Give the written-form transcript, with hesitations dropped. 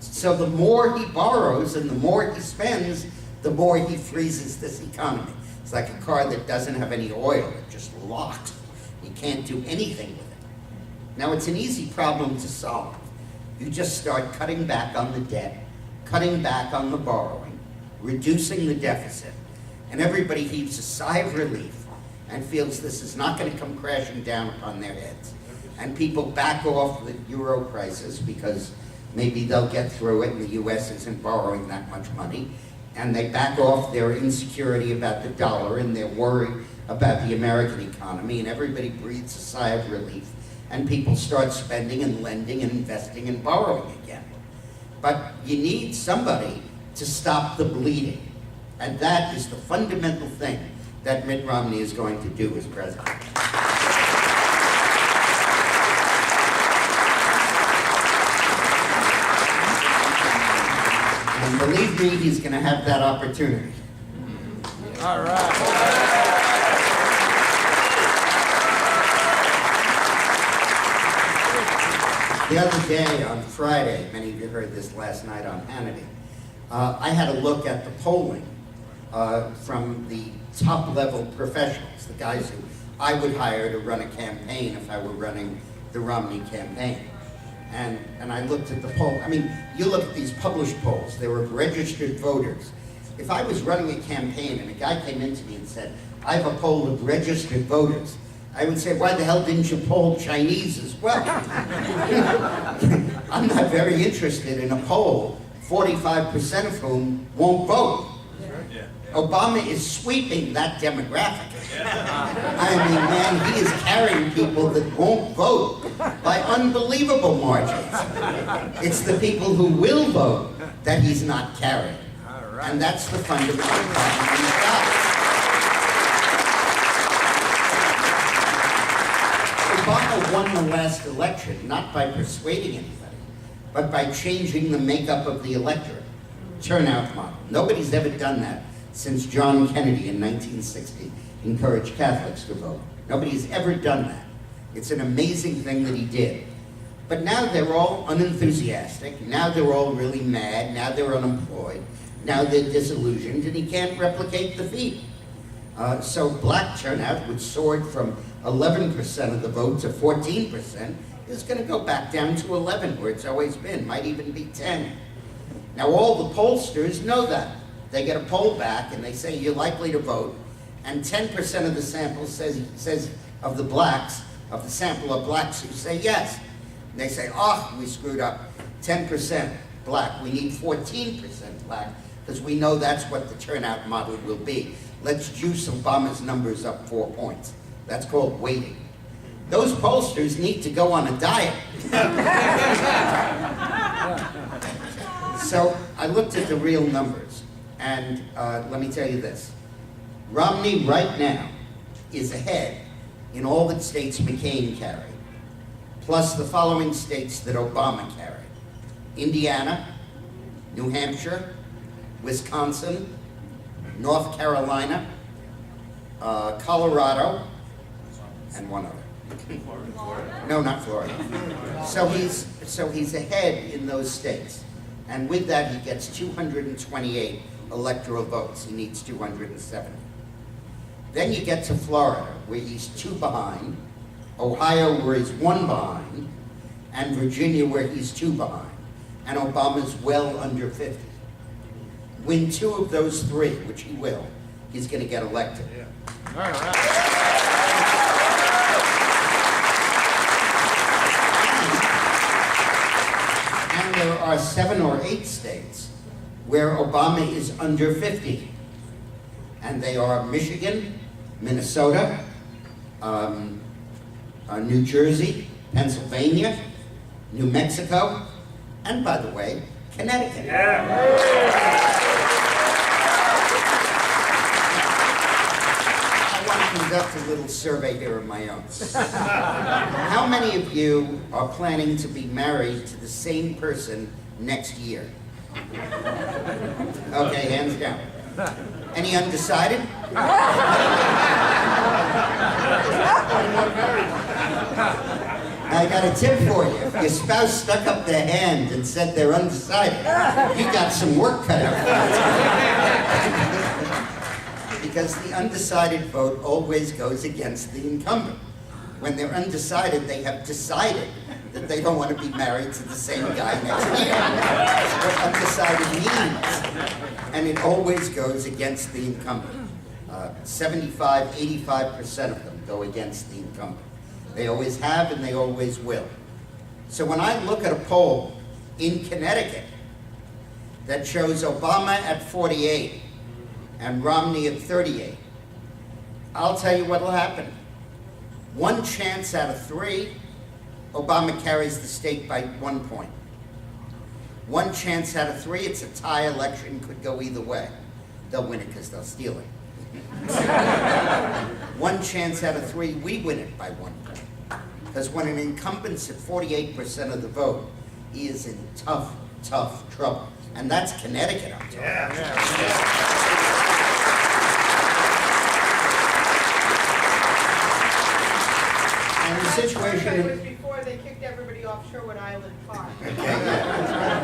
So the more he borrows and the more he spends, the more he freezes this economy. It's like a car that doesn't have any oil, it just locks. You can't do anything with it. Now it's an easy problem to solve. You just start cutting back on the debt, cutting back on the borrowing, reducing the deficit, and everybody heaves a sigh of relief and feels this is not going to come crashing down upon their heads. And people back off the euro crisis because maybe they'll get through it and the US isn't borrowing that much money. And they back off their insecurity about the dollar and their worry about the American economy, and everybody breathes a sigh of relief. And people start spending and lending and investing and borrowing again. But you need somebody to stop the bleeding. And that is the fundamental thing that Mitt Romney is going to do as president. And believe me, he's going to have that opportunity. All right. The other day, on Friday, many of you heard this last night on Hannity, I had a look at the polling from the top-level professionals, the guys who I would hire to run a campaign if I were running the Romney campaign. And I looked at the poll. I mean, you look at these published polls, they were registered voters. If I was running a campaign and a guy came in to me and said, I have a poll of registered voters, I would say, why the hell didn't you poll Chinese as well? I'm not very interested in a poll, 45% of whom won't vote. Obama is sweeping that demographic. I mean, man, he is carrying people that won't vote by unbelievable margins. It's the people who will vote that he's not carrying. And that's the fundamental problem in the South. Obama won the last election not by persuading anybody, but by changing the makeup of the electorate, turnout model. Nobody's ever done that since John Kennedy in 1960 encouraged Catholics to vote. Nobody's ever done that. It's an amazing thing that he did. But now they're all unenthusiastic. Now they're all really mad. Now they're unemployed. Now they're disillusioned, and he can't replicate the feat. So black turnout, which soared from 11% of the vote to 14%, is going to go back down to 11, where it's always been, might even be 10. Now all the pollsters know that. They get a poll back and they say you're likely to vote, and 10% of the sample says of the blacks, of the sample of blacks who say yes. And they say, oh, we screwed up, 10% black, we need 14% black, because we know that's what the turnout model will be. Let's juice Obama's numbers up 4 points. That's called weighting. Those pollsters need to go on a diet. So I looked at the real numbers, and let me tell you this. Romney right now is ahead in all the states McCain carried, plus the following states that Obama carried: Indiana, New Hampshire, Wisconsin, North Carolina, Colorado, and one other. No, not Florida. So he's ahead in those states. And with that, he gets 228 electoral votes. He needs 270. Then you get to Florida, where he's 2 behind, Ohio, where he's 1 behind, and Virginia, where he's 2 behind. And Obama's well under 50. Win 2 of those 3, which he will, he's going to get elected. Yeah. All right. And there are 7 or 8 states where Obama is under 50. And they are Michigan, Minnesota, New Jersey, Pennsylvania, New Mexico, and by the way, Connecticut. I want to conduct a little survey here of my own. How many of you are planning to be married to the same person next year? Okay, hands down. Any undecided? I got a tip for you. If your spouse stuck up their hand and said they're undecided, you got some work cut out for you. Because the undecided vote always goes against the incumbent. When they're undecided, they have decided that they don't want to be married to the same guy next year. That's what undecided means. And it always goes against the incumbent. 75, 85% of them go against the incumbent. They always have and they always will. So when I look at a poll in Connecticut that shows Obama at 48 and Romney at 38, I'll tell you what will happen. One chance out of 3, Obama carries the state by 1 point. One chance out of 3, it's a tie election, could go either way. They'll win it because they'll steal it. One chance out of 3, we win it by 1 point. Because when an incumbent's at 48% of the vote, he is in tough, tough trouble. And that's Connecticut, I'm talking about. And the situation It was before they kicked everybody off Sherwood Island Park. Okay, yeah.